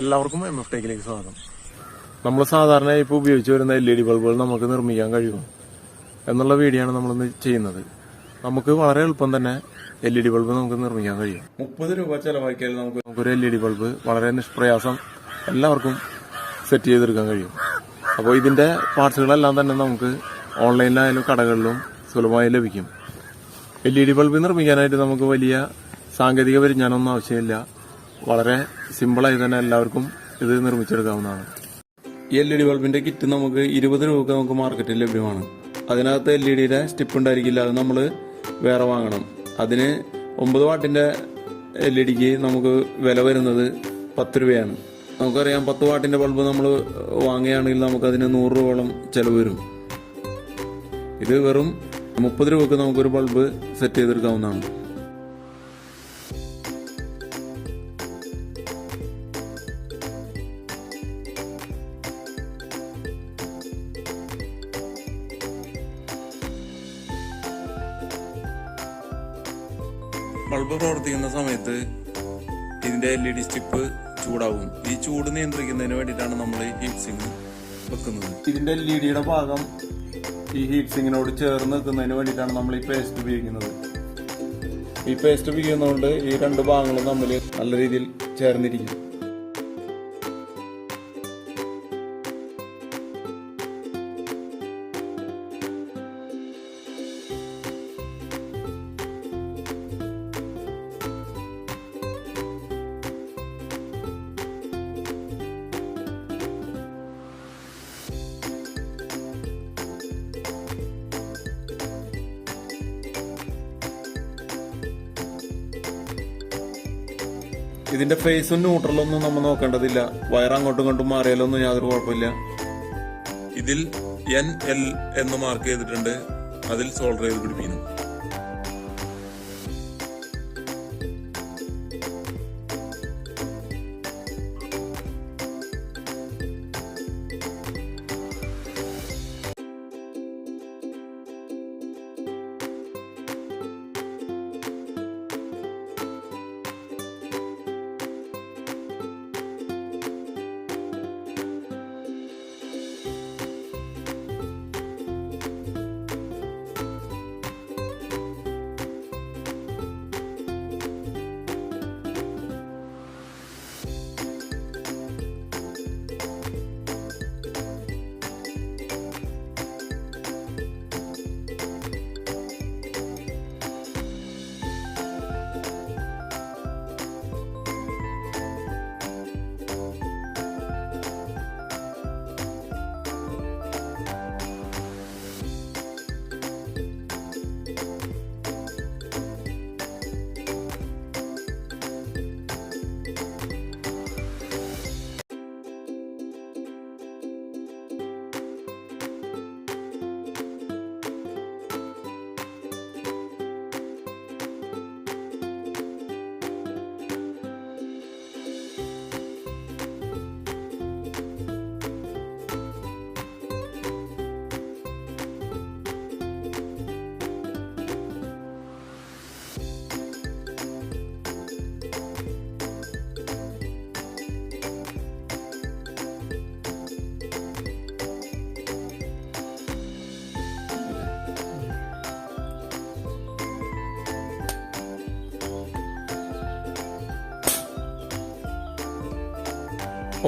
എല്ലാവർക്കും MF ടെക്കിലേക്ക് സ്വാഗതം. നമ്മൾ സാധാരണ ഇപ്പോൾ ഉപയോഗിച്ച് വരുന്ന LED ബൾബുകൾ നമുക്ക് നിർമ്മിക്കാൻ കഴിയുമോ എന്നുള്ള വീഡിയോ ആണ് നമ്മളിന്ന് ചെയ്യുന്നത്. നമുക്ക് വളരെ എളുപ്പം തന്നെ LED ബൾബ് നമുക്ക് നിർമ്മിക്കാൻ കഴിയും. 30 രൂപ ചെലവാക്കിയാൽ നമുക്കൊരു LED ബൾബ് വളരെ നിഷ്പ്രയാസം എല്ലാവർക്കും സെറ്റ് ചെയ്തെടുക്കാൻ കഴിയും. അപ്പോൾ ഇതിന്റെ പാർട്സുകളെല്ലാം തന്നെ നമുക്ക് ഓൺലൈനിലായാലും കടകളിലും സുലഭമായി ലഭിക്കും. LED ബൾബ് നിർമ്മിക്കാനായിട്ട് നമുക്ക് വലിയ സാങ്കേതിക പരിജ്ഞാനമൊന്നും ആവശ്യമില്ല. വളരെ സിമ്പിളായി തന്നെ എല്ലാവർക്കും ഇത് നിർമ്മിച്ചെടുക്കാവുന്നതാണ്. ഈ LED ബൾബിന്റെ കിറ്റ് നമുക്ക് 20 രൂപക്ക് നമുക്ക് മാർക്കറ്റിൽ ലഭ്യമാണ്. അതിനകത്ത് LED സ്റ്റിപ്പ് ഉണ്ടായിരിക്കില്ല, അത് നമ്മൾ വേറെ വാങ്ങണം. അതിന് 9 വാട്ടിന്റെ LED നമുക്ക് വില വരുന്നത് 10 രൂപയാണ്. നമുക്കറിയാം 10 വാട്ടിന്റെ ബൾബ് നമ്മൾ വാങ്ങുകയാണെങ്കിൽ നമുക്കതിന് 100 രൂപയോളം ചെലവ് വരും. ഇത് വെറും 30 രൂപക്ക് നമുക്കൊരു ബൾബ് സെറ്റ് ചെയ്തെടുക്കാവുന്നതാണ്. ബൾബ് പ്രവർത്തിക്കുന്ന സമയത്ത് ഇതിന്റെ LED സ്റ്റിപ്പ് ചൂടാവും. ഈ ചൂട് നിയന്ത്രിക്കുന്നതിന് വേണ്ടിയിട്ടാണ് നമ്മൾ ഹീറ്റ് സിങ്ക് വെക്കുന്നത്. ഇതിന്റെ LEDയുടെ ഭാഗം ഈ ഹീറ്റ് സിങ്കിനോട് ചേർന്ന് നിൽക്കുന്നതിന് വേണ്ടിയിട്ടാണ് നമ്മൾ ഈ പേസ്റ്റ് ഉപയോഗിക്കുന്നത്. ഈ പേസ്റ്റ് ഉപയോഗിക്കുന്നതുകൊണ്ട് ഈ രണ്ട് ഭാഗങ്ങളും തമ്മിൽ നല്ല രീതിയിൽ ചേർന്നിരിക്കും. ഇതിന്റെ ഫേസും ന്യൂട്രലൊന്നും നമ്മൾ നോക്കേണ്ടതില്ല. വയർ അങ്ങോട്ടും ഇങ്ങോട്ടും മാറിയാലൊന്നും യാതൊരു കുഴപ്പമില്ല. ഇതിൽ NL എന്ന് മാർക്ക് ചെയ്തിട്ടുണ്ട്, അതിൽ സോൾഡർ ചെയ്ത് പിടിപ്പിക്കണം.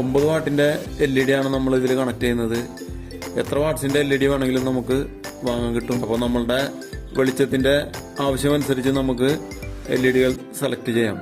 ഒമ്പത് വാട്ടിന്റെ LED ആണ് നമ്മൾ ഇതിൽ കണക്ട് ചെയ്യുന്നത്. എത്ര വാട്ട്സിന്റെ LED വേണമെങ്കിലും നമുക്ക് വാങ്ങാൻ കിട്ടും. അപ്പോൾ നമ്മളുടെ വെളിച്ചത്തിന്റെ ആവശ്യമനുസരിച്ച് നമുക്ക് LEDകൾ സെലക്ട് ചെയ്യാം.